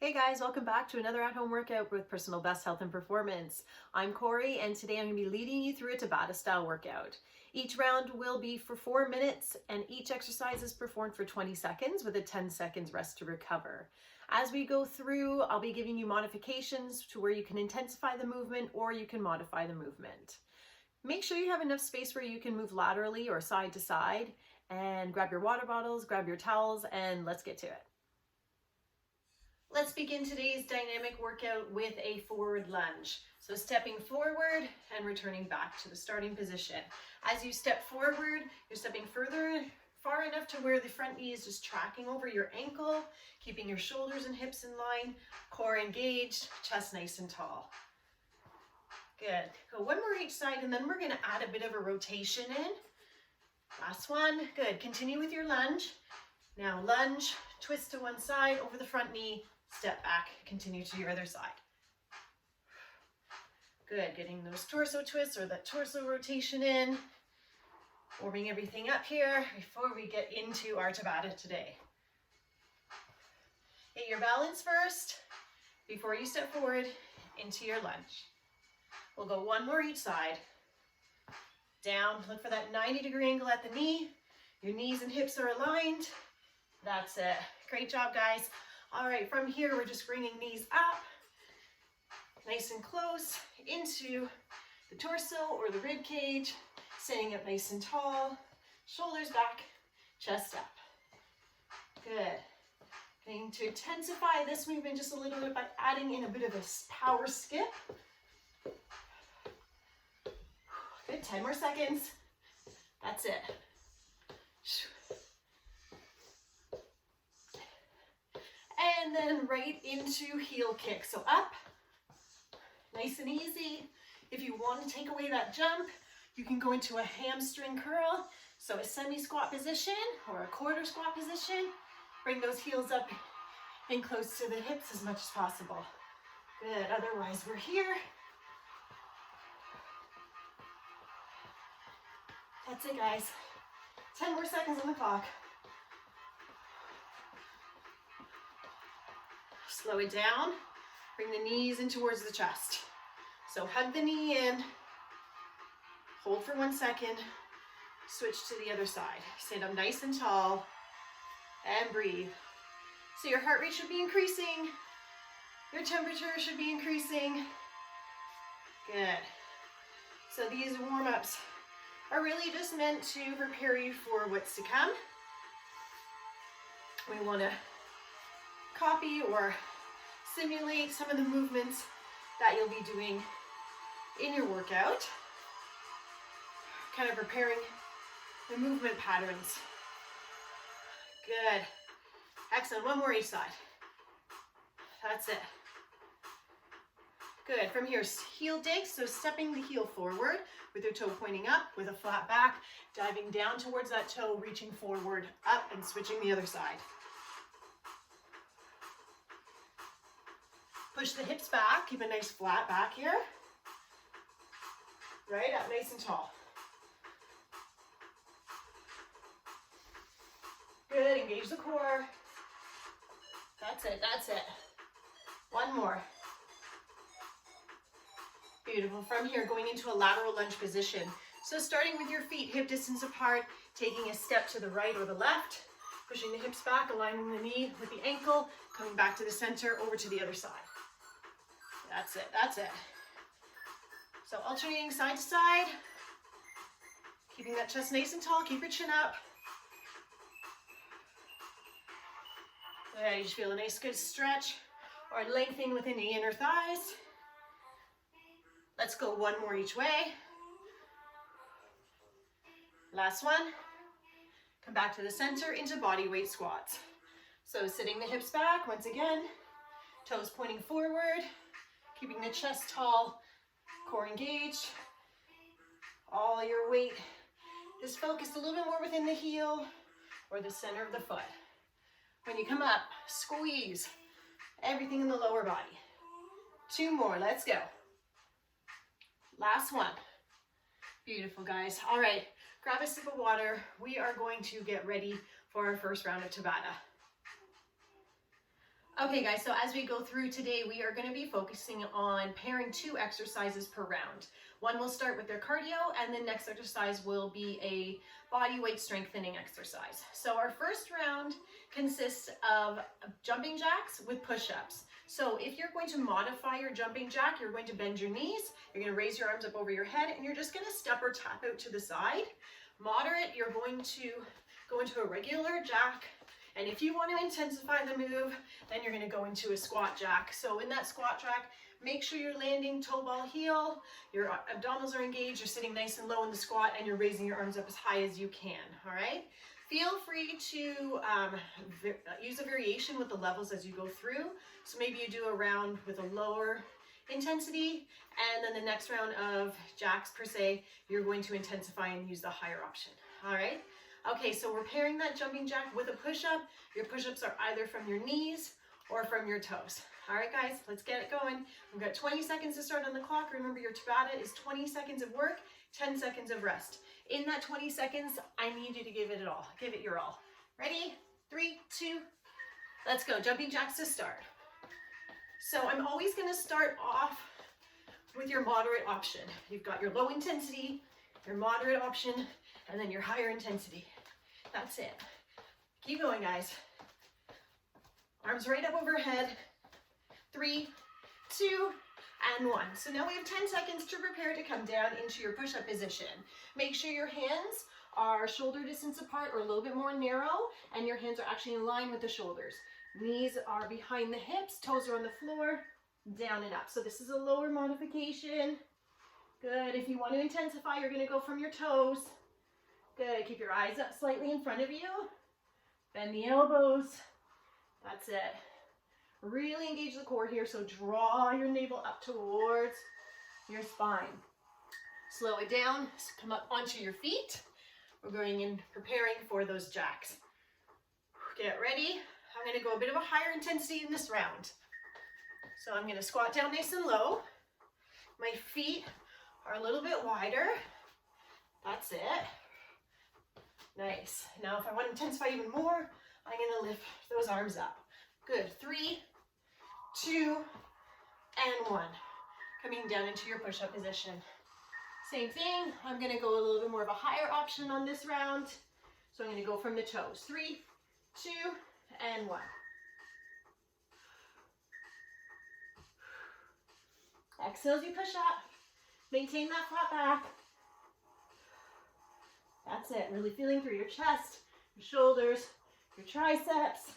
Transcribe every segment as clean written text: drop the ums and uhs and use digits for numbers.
Hey guys, welcome back to another at-home workout with Personal Best Health and Performance. I'm Cory, and today I'm going to be leading you through a Tabata style workout. Each round will be for 4 minutes, and each exercise is performed for 20 seconds with a 10 seconds rest to recover. As we go through, I'll be giving you modifications to where you can intensify the movement or you can modify the movement. Make sure you have enough space where you can move laterally or side to side, and grab your water bottles, grab your towels, and let's get to it. Let's begin today's dynamic workout with a forward lunge. So stepping forward and returning back to the starting position. As you step forward, you're stepping far enough to where the front knee is just tracking over your ankle, keeping your shoulders and hips in line, core engaged, chest nice and tall. Good. Go one more each side, and then we're going to add a bit of a rotation in. Last one. Good. Continue with your lunge. Now lunge, twist to one side over the front knee, step back, continue to your other side. Good, getting those torso twists or that torso rotation in, warming everything up here before we get into our Tabata today. Get your balance first before you step forward into your lunge. We'll go one more each side. Down, look for that 90-degree angle at the knee. Your knees and hips are aligned. That's it. Great job, guys. All right, from here, we're just bringing knees up, nice and close into the torso or the rib cage, standing up nice and tall, shoulders back, chest up. Good. Going to intensify this movement just a little bit by adding in a bit of a power skip. Good, 10 more seconds. That's it. And then right into heel kick. So up, nice and easy. If you want to take away that jump, you can go into a hamstring curl. So a semi-squat position or a quarter squat position. Bring those heels up and close to the hips as much as possible. Good, otherwise we're here. That's it, guys. 10 more seconds on the clock. Slow it down, bring the knees in towards the chest. So hug the knee in, hold for 1 second, switch to the other side. Stand up nice and tall, and breathe. So your heart rate should be increasing, your temperature should be increasing. Good. So these warm-ups are really just meant to prepare you for what's to come. We want to copy or simulate some of the movements that you'll be doing in your workout, kind of preparing the movement patterns. Good. Excellent. One more each side. That's it. Good. From here, heel dig, so stepping the heel forward with your toe pointing up with a flat back, diving down towards that toe, reaching forward, up, and switching the other side. Push the hips back, keep a nice flat back here. Right up nice and tall. Good, engage the core. That's it, that's it. One more. Beautiful. From here, going into a lateral lunge position. So starting with your feet hip distance apart, taking a step to the right or the left, pushing the hips back, aligning the knee with the ankle, coming back to the center, over to the other side. That's it, that's it. So alternating side to side, keeping that chest nice and tall, keep your chin up. Good, you just feel a nice good stretch or lengthening within the inner thighs. Let's go one more each way. Last one. Come back to the center into body weight squats. So sitting the hips back once again, toes pointing forward, keeping the chest tall, core engaged. All your weight is focused a little bit more within the heel or the center of the foot. When you come up, squeeze everything in the lower body. 2 more, let's go. Last one. Beautiful, guys. All right, grab a sip of water. We are going to get ready for our first round of Tabata. Okay guys, so as we go through today, we are going to be focusing on pairing 2 exercises per round. One will start with their cardio, and the next exercise will be a body weight strengthening exercise. So our first round consists of jumping jacks with push-ups. So if you're going to modify your jumping jack, you're going to bend your knees, you're going to raise your arms up over your head, and you're just going to step or tap out to the side. Moderate, you're going to go into a regular jack. And if you want to intensify the move, then you're going to go into a squat jack. So in that squat jack, make sure you're landing toe ball heel, your abdominals are engaged, you're sitting nice and low in the squat, and you're raising your arms up as high as you can, all right? Feel free to use a variation with the levels as you go through. So maybe you do a round with a lower intensity, and then the next round of jacks per se, you're going to intensify and use the higher option, all right? Okay, so we're pairing that jumping jack with a push-up. Your push-ups are either from your knees or from your toes. All right, guys, let's get it going. We've got 20 seconds to start on the clock. Remember, your Tabata is 20 seconds of work, 10 seconds of rest. In that 20 seconds, I need you to give it all. Give it your all. Ready? 3, 2, let's go. Jumping jacks to start. So I'm always going to start off with your moderate option. You've got your low intensity, your moderate option, and then your higher intensity. That's it. Keep going, guys. Arms right up overhead. 3, 2, and 1. So now we have 10 seconds to prepare to come down into your push-up position. Make sure your hands are shoulder distance apart or a little bit more narrow, and your hands are actually in line with the shoulders. Knees are behind the hips, toes are on the floor, down and up. So this is a lower modification. Good. If you want to intensify, you're going to go from your toes. Good. Keep your eyes up slightly in front of you. Bend the elbows. That's it. Really engage the core here, so draw your navel up towards your spine. Slow it down. Come up onto your feet. We're going in preparing for those jacks. Get ready. I'm going to go a bit of a higher intensity in this round. So I'm going to squat down nice and low. My feet are a little bit wider. That's it. Nice. Now if I want to intensify even more, I'm going to lift those arms up. Good. 3, 2, and 1. Coming down into your push-up position. Same thing. I'm going to go a little bit more of a higher option on this round. So I'm going to go from the toes. 3, 2, and 1. Exhale as you push up. Maintain that flat back. That's it. Really feeling through your chest, your shoulders, your triceps.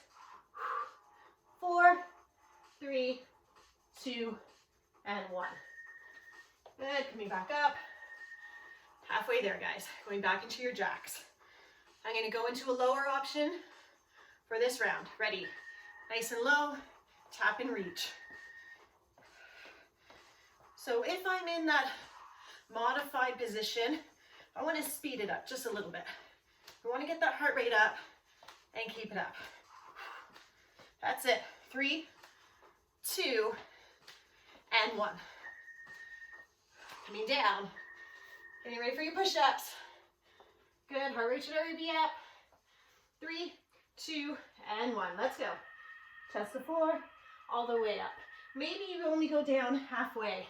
4, 3, 2, and 1. Good. Coming back up. Halfway there, guys. Going back into your jacks. I'm going to go into a lower option for this round. Ready? Nice and low. Tap and reach. So if I'm in that modified position, I want to speed it up just a little bit. I want to get that heart rate up and keep it up. That's it. 3, 2, and 1. Coming down. Getting ready for your push-ups. Good. Heart rate should already be up. 3, 2, and 1. Let's go. Test the floor all the way up. Maybe you only go down halfway.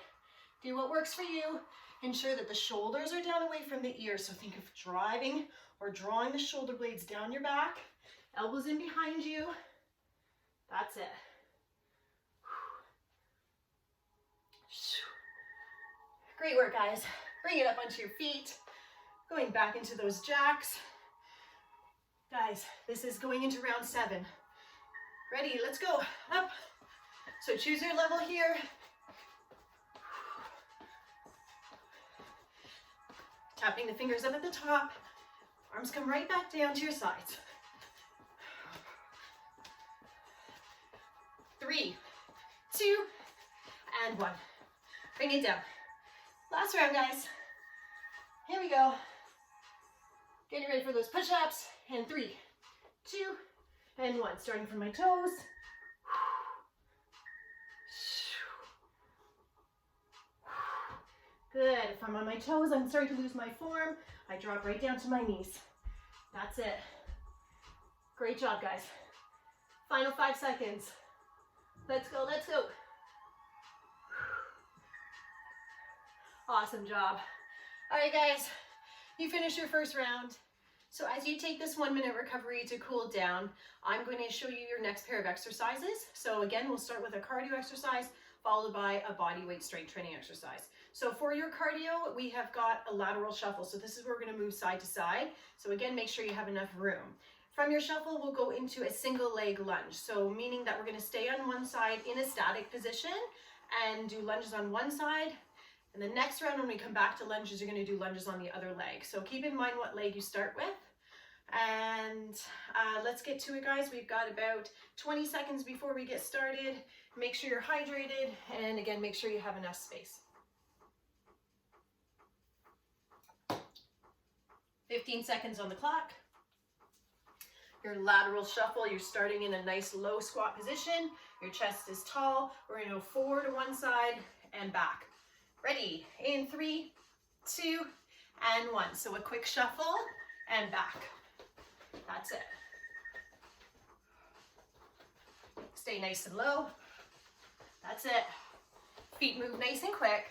Do what works for you. Ensure that the shoulders are down away from the ears. So think of driving or drawing the shoulder blades down your back. Elbows in behind you. That's it. Great work, guys. Bring it up onto your feet. Going back into those jacks. Guys, this is going into round 7. Ready? Let's go. Up. So choose your level here. Tapping the fingers up at the top. Arms come right back down to your sides. 3, 2, and 1. Bring it down. Last round, guys. Here we go. Getting ready for those push-ups. And 3, 2, and 1. Starting from my toes. Good. If I'm on my toes, I'm starting to lose my form. I drop right down to my knees. That's it. Great job, guys. Final 5 seconds. Let's go, let's go. Awesome job. All right, guys, you finished your first round. So as you take this 1 minute recovery to cool down, I'm going to show you your next pair of exercises. So again, we'll start with a cardio exercise, followed by a body weight strength training exercise. So for your cardio, we have got a lateral shuffle. So this is where we're going to move side to side. So again, make sure you have enough room. From your shuffle, we'll go into a single leg lunge. So meaning that we're going to stay on one side in a static position and do lunges on one side. And the next round, when we come back to lunges, you're going to do lunges on the other leg. So keep in mind what leg you start with. And let's get to it, guys. We've got about 20 seconds before we get started. Make sure you're hydrated, and again, make sure you have enough space. 15 seconds on the clock. Your lateral shuffle, you're starting in a nice low squat position. Your chest is tall. We're going to go forward to one side and back. Ready? In 3, 2, and 1. So a quick shuffle and back. That's it. Stay nice and low. That's it. Feet move nice and quick.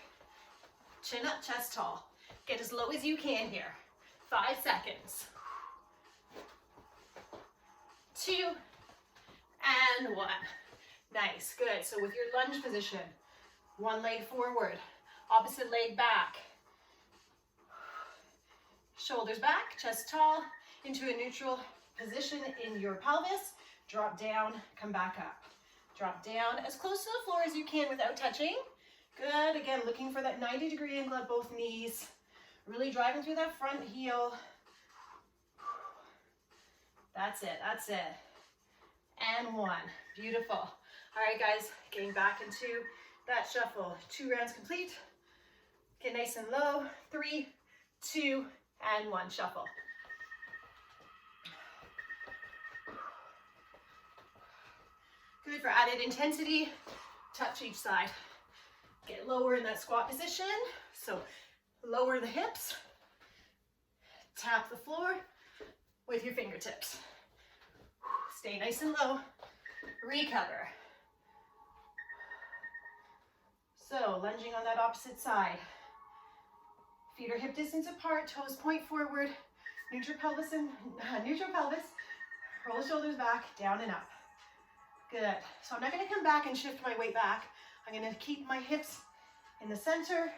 Chin up, chest tall. Get as low as you can here. 5 seconds. 2, and 1. Nice, good. So with your lunge position, one leg forward, opposite leg back. Shoulders back, chest tall, into a neutral position in your pelvis. Drop down, come back up. Drop down as close to the floor as you can without touching. Good, again, looking for that 90-degree angle at both knees. Really driving through that front heel. That's it, that's it. And 1, beautiful. All right, guys, getting back into that shuffle. 2 rounds complete. Get nice and low. 3, 2, and 1, shuffle. Good for added intensity. Touch each side. Get lower in that squat position. So lower the hips. Tap the floor with your fingertips. Stay nice and low. Recover. So lunging on that opposite side. Feet are hip distance apart, toes point forward, neutral pelvis. Roll the shoulders back, down and up. Good. So I'm not going to come back and shift my weight back. I'm going to keep my hips in the center.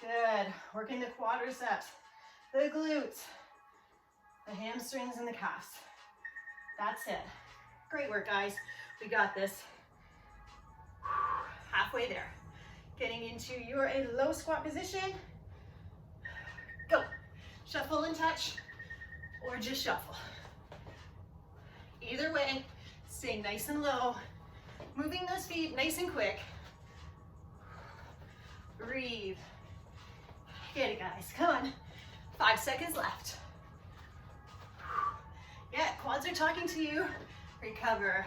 Good. Working the quadriceps, the glutes, the hamstrings, and the calves. That's it. Great work, guys. We got this. Halfway there. Getting into your low squat position. Go. Shuffle and touch, or just shuffle. Either way, stay nice and low. Moving those feet nice and quick. Breathe. Get it, guys. Come on. 5 seconds left. Yeah, quads are talking to you. Recover.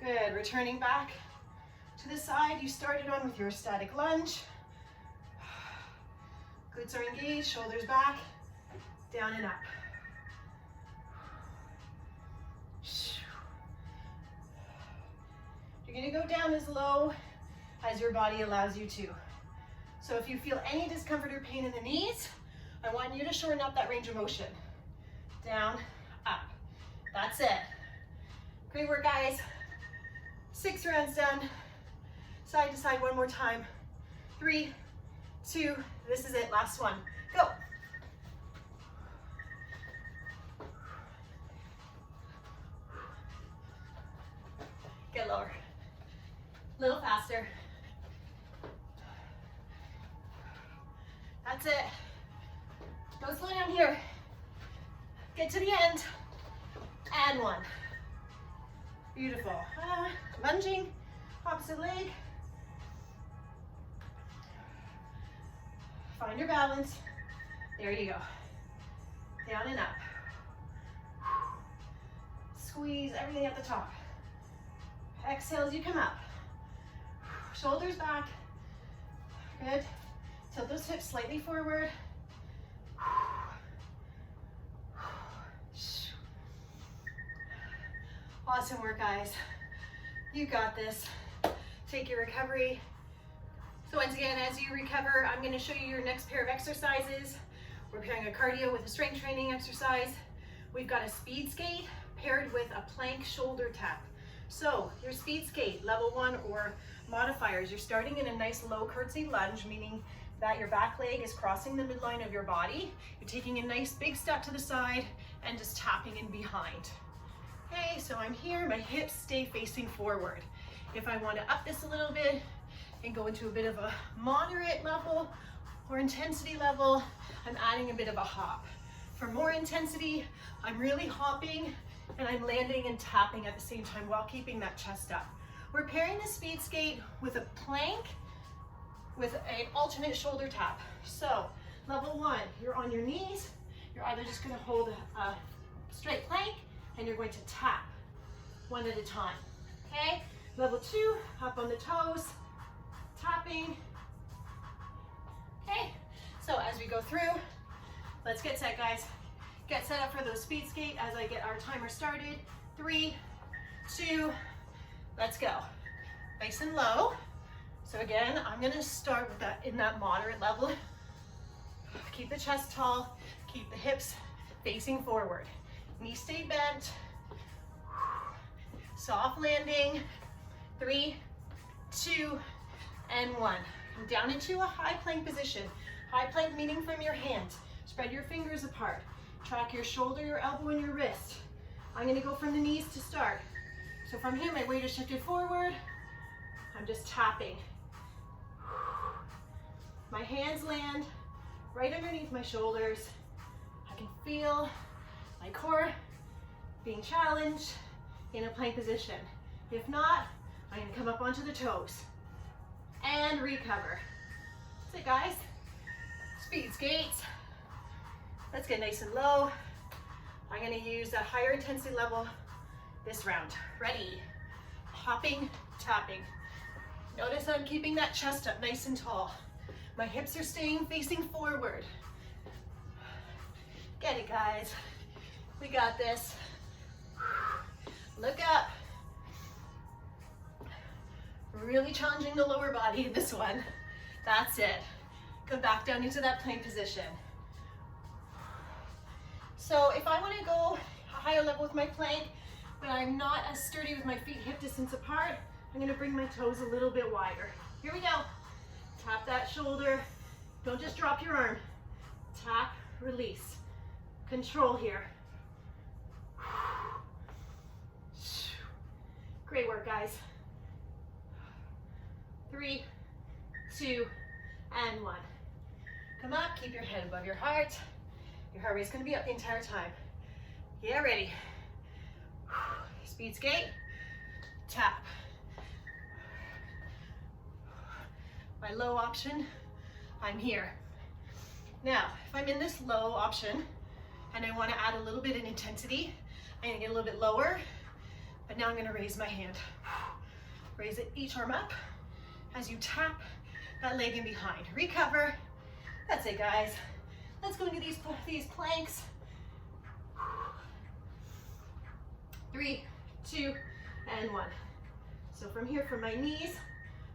Good. Returning back to the side you started on with your static lunge. Glutes are engaged, shoulders back, down and up. You're going to go down as low as your body allows you to. So if you feel any discomfort or pain in the knees, I want you to shorten up that range of motion. Down, up. That's it. Great work, guys. 6 rounds done. Side to side one more time. 3, 2, this is it, last one. Go. Get lower. A little faster. That's it. Don't slow down here. Get to the end. And 1. Beautiful. Lunging, opposite leg. Find your balance. There you go. Down and up. Squeeze everything at the top. Exhale as you come up. Shoulders back. Good. Tilt those hips slightly forward. Awesome work, guys. You got this. Take your recovery. So once again, as you recover, I'm going to show you your next pair of exercises. We're pairing a cardio with a strength training exercise. We've got a speed skate paired with a plank shoulder tap. So your speed skate, level 1 or modifiers, you're starting in a nice low curtsy lunge, meaning that your back leg is crossing the midline of your body. You're taking a nice big step to the side and just tapping in behind. Okay, so I'm here, my hips stay facing forward. If I want to up this a little bit and go into a bit of a moderate level or intensity level, I'm adding a bit of a hop. For more intensity, I'm really hopping and I'm landing and tapping at the same time while keeping that chest up. We're pairing the speed skate with a plank with an alternate shoulder tap. So level 1, you're on your knees. You're either just going to hold a straight plank and you're going to tap one at a time. Okay? Level 2, up on the toes, tapping. Okay? So as we go through, let's get set, guys. Get set up for those speed skate as I get our timer started. 3, 2, let's go. Nice and low. So again, I'm gonna start with that in that moderate level. Keep the chest tall, keep the hips facing forward. Knees stay bent. Soft landing. 3, 2, and 1. Come down into a high plank position. High plank meaning from your hands. Spread your fingers apart. Track your shoulder, your elbow, and your wrist. I'm gonna go from the knees to start. So from here, my weight is shifted forward. I'm just tapping. My hands land right underneath my shoulders. I can feel my core being challenged in a plank position. If not, I'm gonna come up onto the toes and recover. That's it, guys. Speed skates. Let's get nice and low. I'm gonna use a higher intensity level this round. Ready? Hopping, tapping. Notice I'm keeping that chest up nice and tall. My hips are staying facing forward. Get it, guys. We got this. Look up. Really challenging the lower body, this one. That's it. Come back down into that plank position. So if I want to go a higher level with my plank, but I'm not as sturdy with my feet hip distance apart, I'm going to bring my toes a little bit wider. Here we go. Tap that shoulder. Don't just drop your arm. Tap, release. Control here. Great work, guys. 3, 2, and 1. Come up, keep your head above your heart. Your heart rate's gonna be up the entire time. Get ready. Speed skate, tap. My low option, I'm here. Now, if I'm in this low option and I wanna add a little bit of intensity, I'm gonna get a little bit lower, but now I'm gonna raise my hand. Raise it, each arm up as you tap that leg in behind. Recover. That's it, guys. Let's go into these planks. 3, 2, and 1. So from here, from my knees,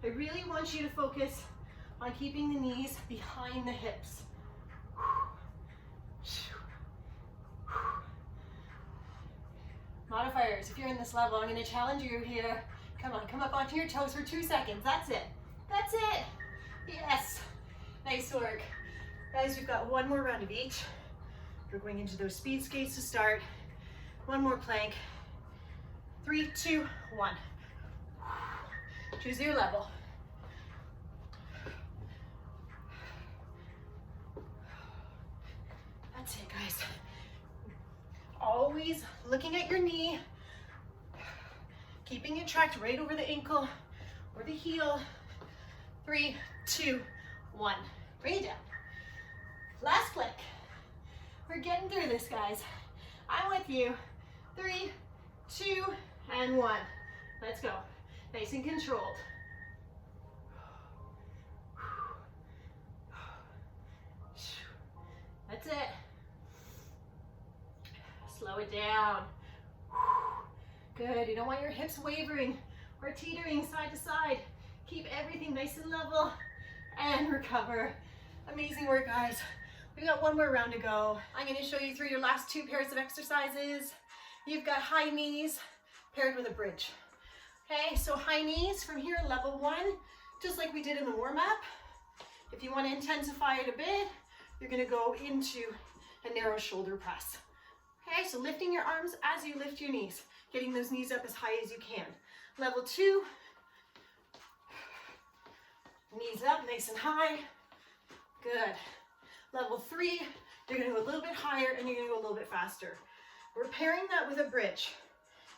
I really want you to focus on keeping the knees behind the hips. Modifiers, if you're in this level, I'm going to challenge you here. Come on, come up onto your toes for 2 seconds. That's it. That's it. Yes. Nice work. Guys, we've got one more round of each. We're going into those speed skates to start. One more plank. 3, 2, 1. Choose your level. That's it, guys. Always looking at your knee, keeping it tracked right over the ankle or the heel. 3, 2, 1. Bring it down. Last plank. We're getting through this, guys. I'm with you. 3, 2, and 1. Let's go. Nice and controlled. That's it. Slow it down. Good. You don't want your hips wavering or teetering side to side. Keep everything nice and level and recover. Amazing work, guys. We got one more round to go. I'm going to show you through your last 2 pairs of exercises. You've got high knees paired with a bridge. Okay, so high knees from here, level 1, just like we did in the warm-up. If you want to intensify it a bit, you're going to go into a narrow shoulder press. Okay, so lifting your arms as you lift your knees, getting those knees up as high as you can. Level 2, knees up nice and high. Good. Level 3, you're going to go a little bit higher and you're going to go a little bit faster. We're pairing that with a bridge.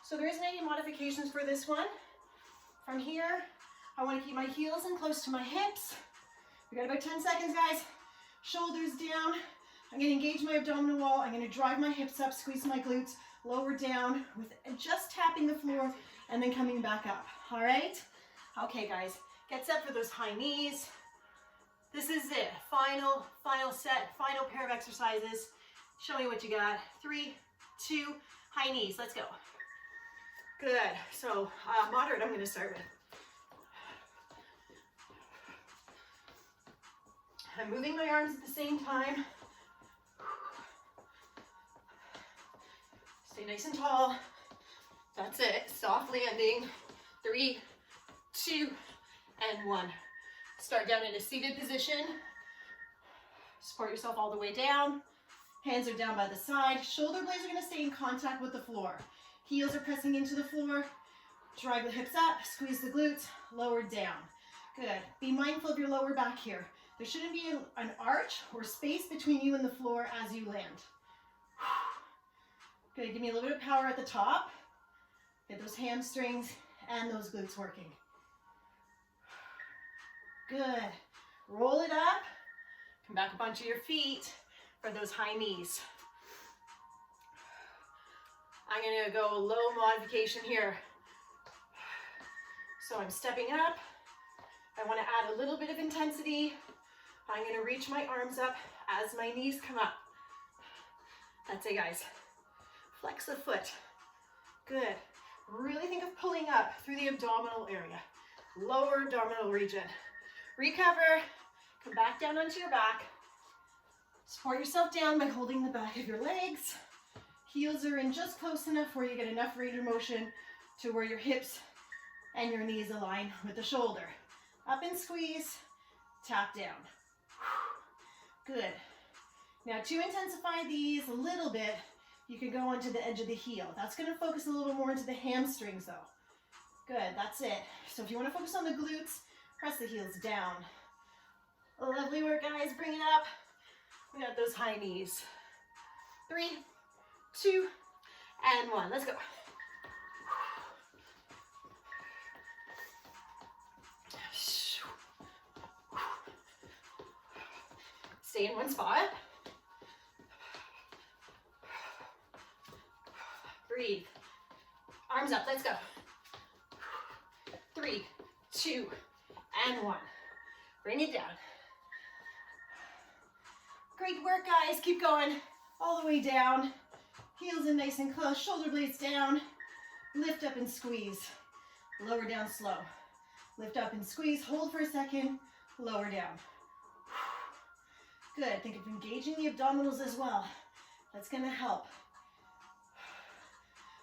So there isn't any modifications for this one. From here, I want to keep my heels in close to my hips. We got about 10 seconds, guys. Shoulders down. I'm going to engage my abdominal wall. I'm going to drive my hips up, squeeze my glutes, lower down with just tapping the floor and then coming back up. All right? Okay, guys, get set for those high knees. This is it. Final set, final pair of exercises. Show me what you got. 3, 2, high knees. Let's go. Good. So moderate I'm going to start with. I'm moving my arms at the same time. Stay nice and tall. That's it. Soft landing. 3, 2, and 1. Start down in a seated position. Support yourself all the way down. Hands are down by the side. Shoulder blades are going to stay in contact with the floor. Heels are pressing into the floor. Drive the hips up. Squeeze the glutes. Lower down. Good. Be mindful of your lower back here. There shouldn't be an arch or space between you and the floor as you land. Good. Give me a little bit of power at the top. Get those hamstrings and those glutes working. Good. Roll it up. Come back up onto your feet for those high knees. I'm going to go low modification here. So I'm stepping up. I want to add a little bit of intensity. I'm going to reach my arms up as my knees come up. That's it, guys. Flex the foot. Good. Really think of pulling up through the abdominal area. Lower abdominal region. Recover. Come back down onto your back. Support yourself down by holding the back of your legs. Heels are in just close enough where you get enough range of motion to where your hips and your knees align with the shoulder. Up and squeeze, tap down. Good. Now to intensify these a little bit, you can go onto the edge of the heel. That's going to focus a little more into the hamstrings though. Good, that's it. So if you want to focus on the glutes, press the heels down. Lovely work, guys. Bring it up. We got those high knees. 3, 2, and 1. Let's go. Stay in one spot. Breathe. Arms up. Let's go. 3, 2, and 1. Bring it down. Great work, guys. Keep going all the way down. Heels in nice and close. Shoulder blades down. Lift up and squeeze. Lower down slow. Lift up and squeeze. Hold for a second. Lower down. Good. Think of engaging the abdominals as well. That's going to help.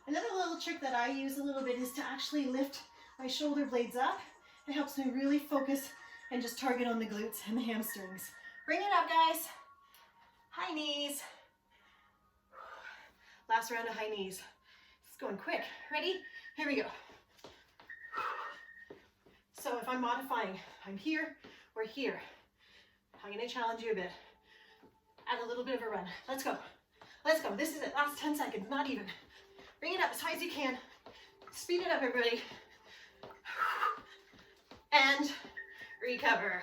Another little trick that I use a little bit is to actually lift my shoulder blades up. It helps me really focus and just target on the glutes and the hamstrings. Bring it up, guys. High knees. Last round of high knees. It's going quick. Ready? Here we go. So if I'm modifying, I'm here or here. I'm going to challenge you a bit. Add a little bit of a run. Let's go. Let's go. This is it. Last 10 seconds. Not even. Bring it up as high as you can. Speed it up, everybody. And recover.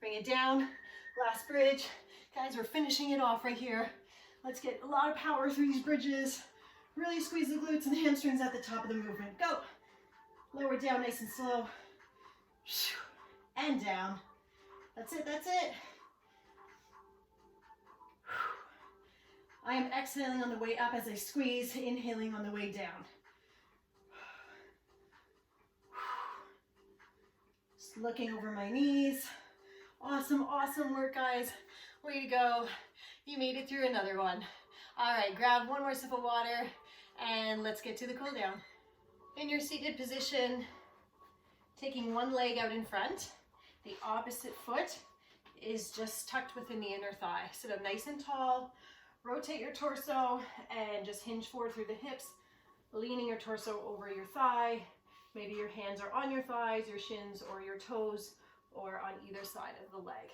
Bring it down. Last bridge. Guys, we're finishing it off right here. Let's get a lot of power through these bridges. Really squeeze the glutes and the hamstrings at the top of the movement. Go. Lower down nice and slow. And down. That's it, that's it. I am exhaling on the way up as I squeeze, inhaling on the way down. Just looking over my knees. Awesome, awesome work, guys. Way to go. You made it through another one. All right, grab one more sip of water and let's get to the cool down. In your seated position, taking one leg out in front, the opposite foot is just tucked within the inner thigh. Sit up nice and tall, rotate your torso and just hinge forward through the hips, leaning your torso over your thigh. Maybe your hands are on your thighs, your shins, or your toes, or on either side of the leg.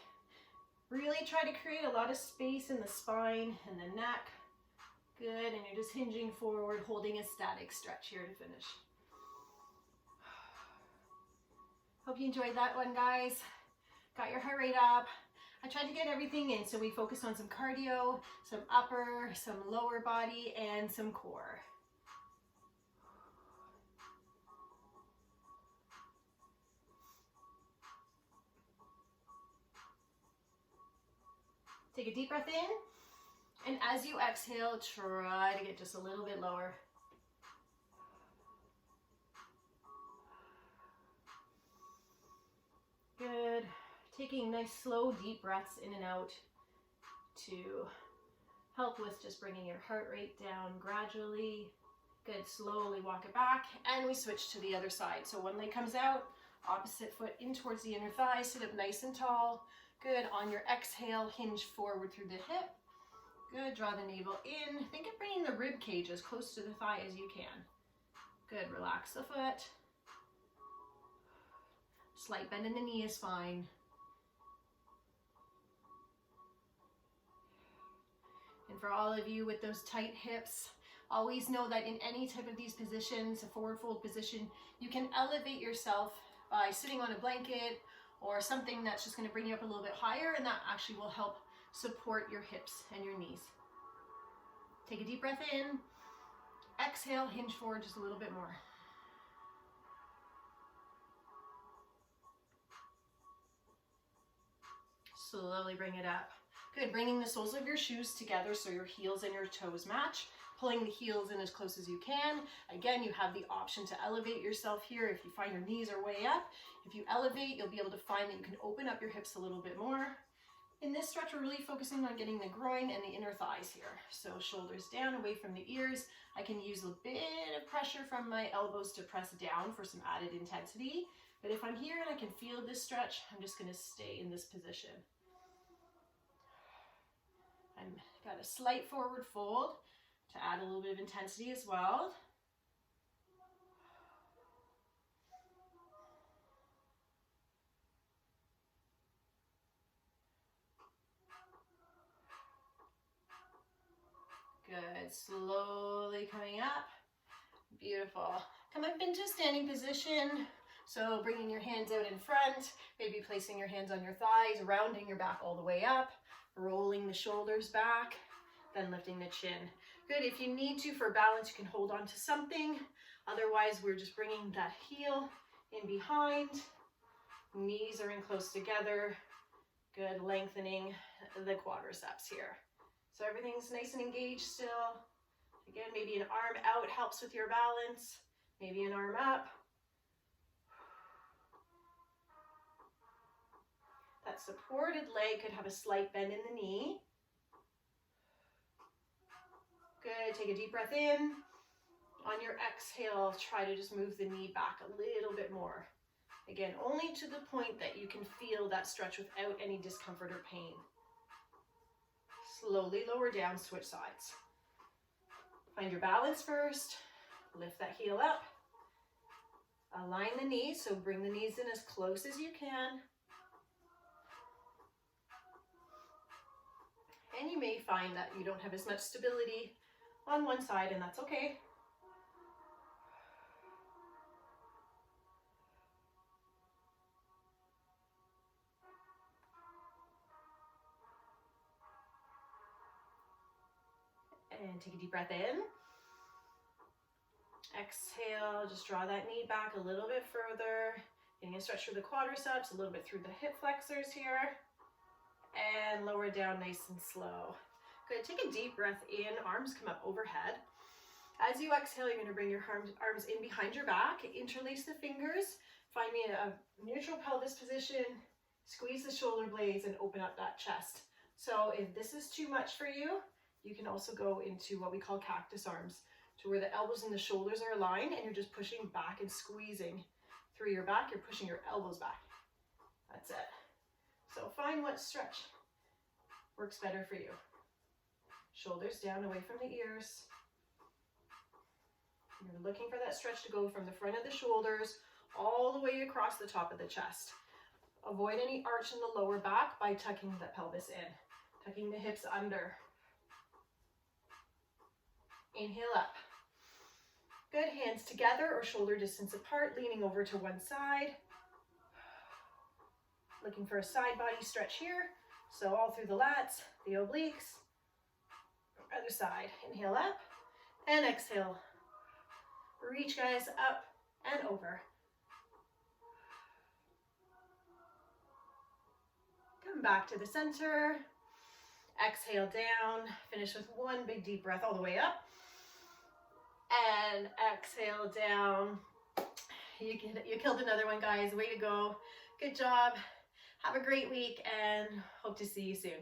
Really try to create a lot of space in the spine and the neck. Good, and you're just hinging forward, holding a static stretch here to finish. Hope you enjoyed that one, guys. Got your heart rate up. I tried to get everything in, so we focused on some cardio, some upper, some lower body, and some core. Take a deep breath in, and as you exhale, try to get just a little bit lower. Good. Taking nice, slow, deep breaths in and out to help with just bringing your heart rate down gradually. Good. Slowly walk it back, and we switch to the other side. So one leg comes out, opposite foot in towards the inner thigh, sit up nice and tall. Good. On your exhale, hinge forward through the hip. Good. Draw the navel in. Think of bringing the rib cage as close to the thigh as you can. Good. Relax the foot. Slight bend in the knee is fine. And for all of you with those tight hips, always know that in any type of these positions, a forward fold position, you can elevate yourself by sitting on a blanket or something that's just going to bring you up a little bit higher, and that actually will help support your hips and your knees. Take a deep breath in. Exhale, hinge forward just a little bit more. Slowly bring it up. Good, bringing the soles of your shoes together so your heels and your toes match. Pulling the heels in as close as you can. Again, you have the option to elevate yourself here if you find your knees are way up. If you elevate, you'll be able to find that you can open up your hips a little bit more. In this stretch, we're really focusing on getting the groin and the inner thighs here. So shoulders down, away from the ears. I can use a bit of pressure from my elbows to press down for some added intensity. But if I'm here and I can feel this stretch, I'm just going to stay in this position. I've got a slight forward fold to add a little bit of intensity as well. Good, slowly coming up. Beautiful. Come up into standing position. So bringing your hands out in front, maybe placing your hands on your thighs, rounding your back all the way up, rolling the shoulders back, then lifting the chin. Good, if you need to for balance, you can hold on to something. Otherwise, we're just bringing that heel in behind. Knees are in close together. Good, lengthening the quadriceps here. So everything's nice and engaged still. Again, maybe an arm out helps with your balance. Maybe an arm up. That supported leg could have a slight bend in the knee. Good, take a deep breath in. On your exhale, try to just move the knee back a little bit more. Again, only to the point that you can feel that stretch without any discomfort or pain. Slowly lower down, switch sides. Find your balance first. Lift that heel up. Align the knees, so bring the knees in as close as you can. And you may find that you don't have as much stability on one side, and that's okay. And take a deep breath in. Exhale, just draw that knee back a little bit further. Getting a stretch through the quadriceps, a little bit through the hip flexors here. And lower down nice and slow. Good, take a deep breath in, arms come up overhead. As you exhale, you're gonna bring your arms in behind your back, interlace the fingers, Find me a neutral pelvis position, squeeze the shoulder blades and open up that chest. So if this is too much for you, you can also go into what we call cactus arms, to where the elbows and the shoulders are aligned and you're just pushing back and squeezing through your back. You're pushing your elbows back. That's it. So find what stretch works better for you. Shoulders down away from the ears. You're looking for that stretch to go from the front of the shoulders all the way across the top of the chest. Avoid any arch in the lower back by tucking the pelvis in, tucking the hips under. Inhale up. Good, hands together or shoulder distance apart, leaning over to one side. Looking for a side body stretch here. So all through the lats, the obliques. Other side. Inhale up and exhale. Reach, guys, up and over. Come back to the center. Exhale down. Finish with one big deep breath all the way up. And exhale down. You killed another one, guys. Way to go. Good job. Have a great week and hope to see you soon.